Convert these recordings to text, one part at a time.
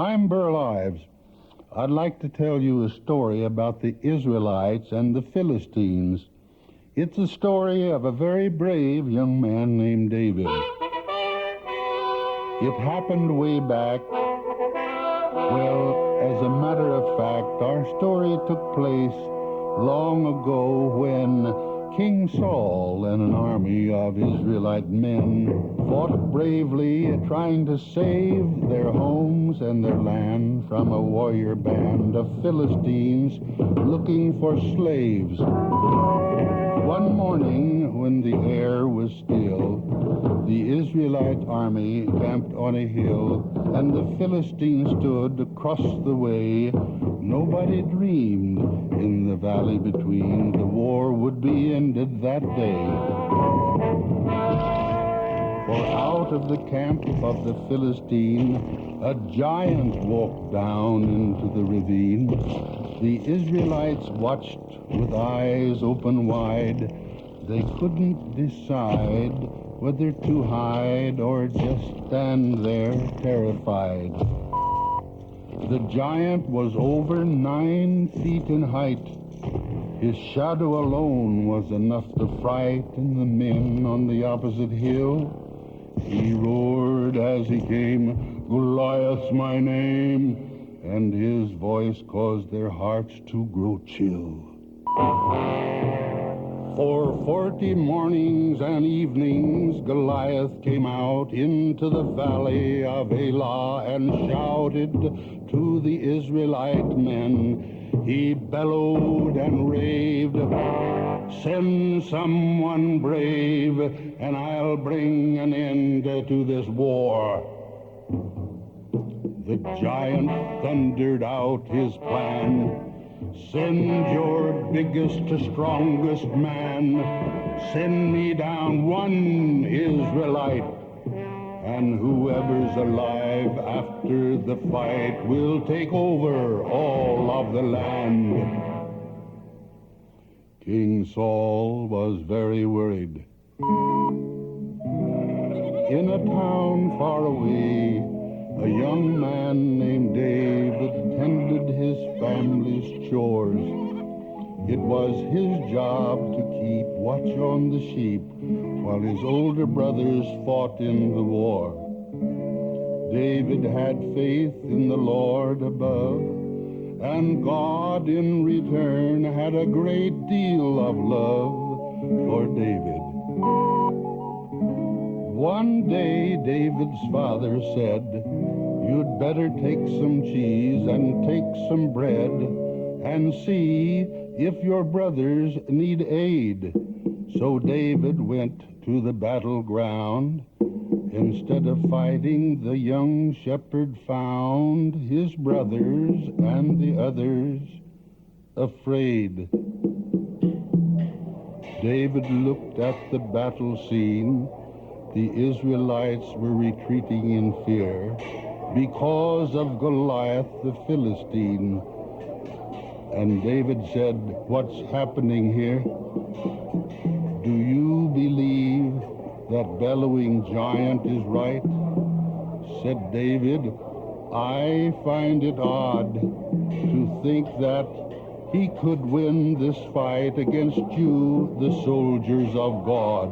I'm Burl Ives. I'd like to tell you a story about the Israelites and the Philistines. It's a story of a very brave young man named David. It happened way back. Well, as a matter of fact, our story took place long ago when King Saul and an army of Israelite men fought bravely, trying to save their homes and their land from a warrior band of Philistines looking for slaves. One morning, when the air was still, the Israelite army camped on a hill, and the Philistines stood across the way. Nobody dreamed in the valley between the war would be ended that day. For out of the camp of the Philistine, a giant walked down into the ravine. The Israelites watched with eyes open wide. They couldn't decide whether to hide or just stand there terrified. The giant was over 9 feet in height. His shadow alone was enough to frighten the men on the opposite hill. He roared as he came, "Goliath's my name," and his voice caused their hearts to grow chill. For 40 mornings and evenings, Goliath came out into the valley of Elah and shouted to the Israelite men. He bellowed and raved, "Send someone brave, and I'll bring an end to this war." The giant thundered out his plan. "Send your biggest, strongest man. Send me down one Israelite, and whoever's alive after the fight will take over all of the land." King Saul was very worried. In a town far away, a young man named David tended his family's chores. It was his job to keep watch on the sheep while his older brothers fought in the war. David had faith in the Lord above, and God in return had a great deal of love for David. One day David's father said, "You'd better take some cheese and take some bread and see if your brothers need aid." So David went to the battleground. Instead of fighting, the young shepherd found his brothers and the others afraid. David looked at the battle scene. The Israelites were retreating in fear because of Goliath the Philistine. And David said, "What's happening here? Do you believe that bellowing giant is right?" Said David, "I find it odd to think that he could win this fight against you, the soldiers of God."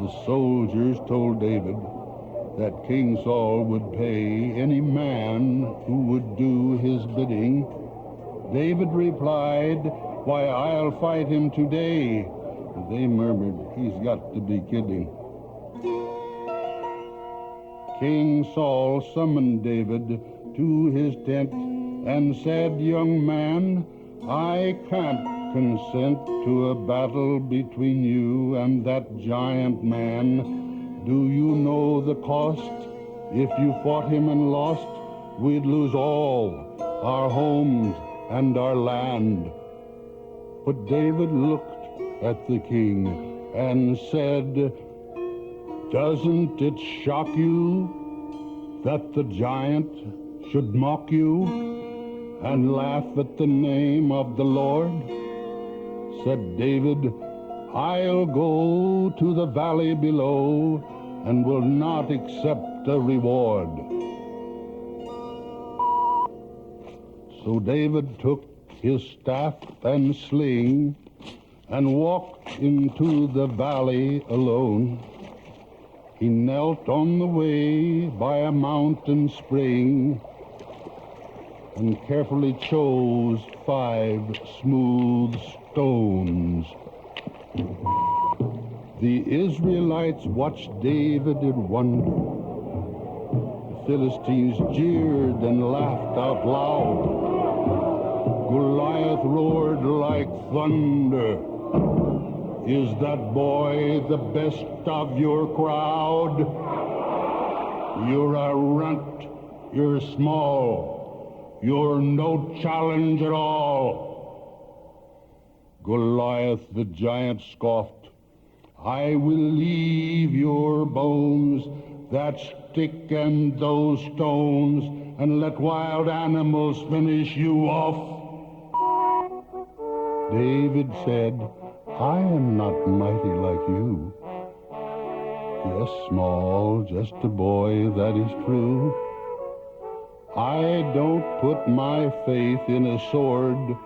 The soldiers told David that King Saul would pay any man who would do his bidding. David replied, "Why, I'll fight him today." They murmured, "He's got to be kidding." King Saul summoned David to his tent and said, "Young man, I can't consent to a battle between you and that giant man. Do you know the cost? If you fought him and lost, we'd lose all, our homes and our land." But David looked at the king and said, "Doesn't it shock you that the giant should mock you and laugh at the name of the Lord?" Said David, "I'll go to the valley below and will not accept a reward." So David took his staff and sling and walked into the valley alone. He knelt on the way by a mountain spring and carefully chose 5 smooth stones. The Israelites watched David in wonder. The Philistines jeered and laughed out loud. Goliath roared like thunder. Is that boy the best of your crowd? You're a runt. You're small. You're no challenge at all. Goliath the giant scoffed. I will leave your bones, that stick and those stones, and let wild animals finish you off. David said, I am not mighty like you. Yes, small, just a boy, that is true. I don't put my faith in a sword.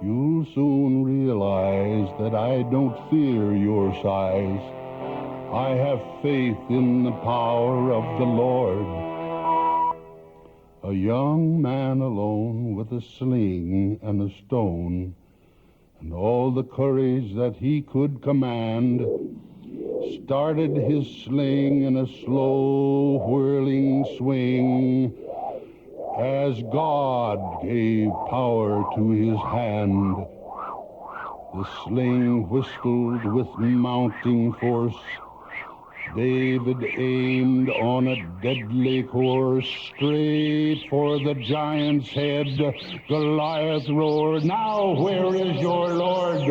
You'll soon realize that I don't fear your size. I have faith in the power of the Lord. A young man alone with a sling and a stone, and all the courage that he could command, started his sling in a slow whirling swing as God gave power to his hand. The sling whistled with mounting force. David aimed on a deadly course, straight for the giant's head. Goliath roared, now where is your Lord?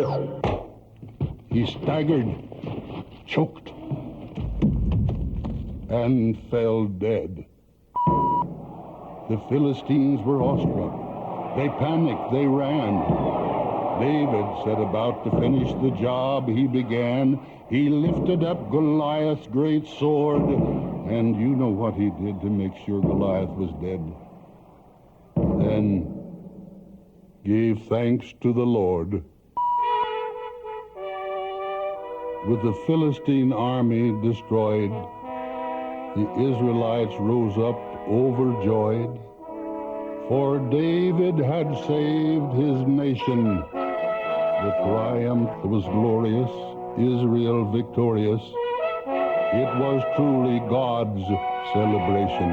He staggered, choked, and fell dead. The Philistines were awestruck. They panicked, they ran. David set about to finish the job he began. He lifted up Goliath's great sword, and you know what he did to make sure Goliath was dead. Then gave thanks to the Lord. With the Philistine army destroyed, the Israelites rose up overjoyed, for David had saved his nation. The triumph was glorious, Israel victorious. It was truly God's celebration.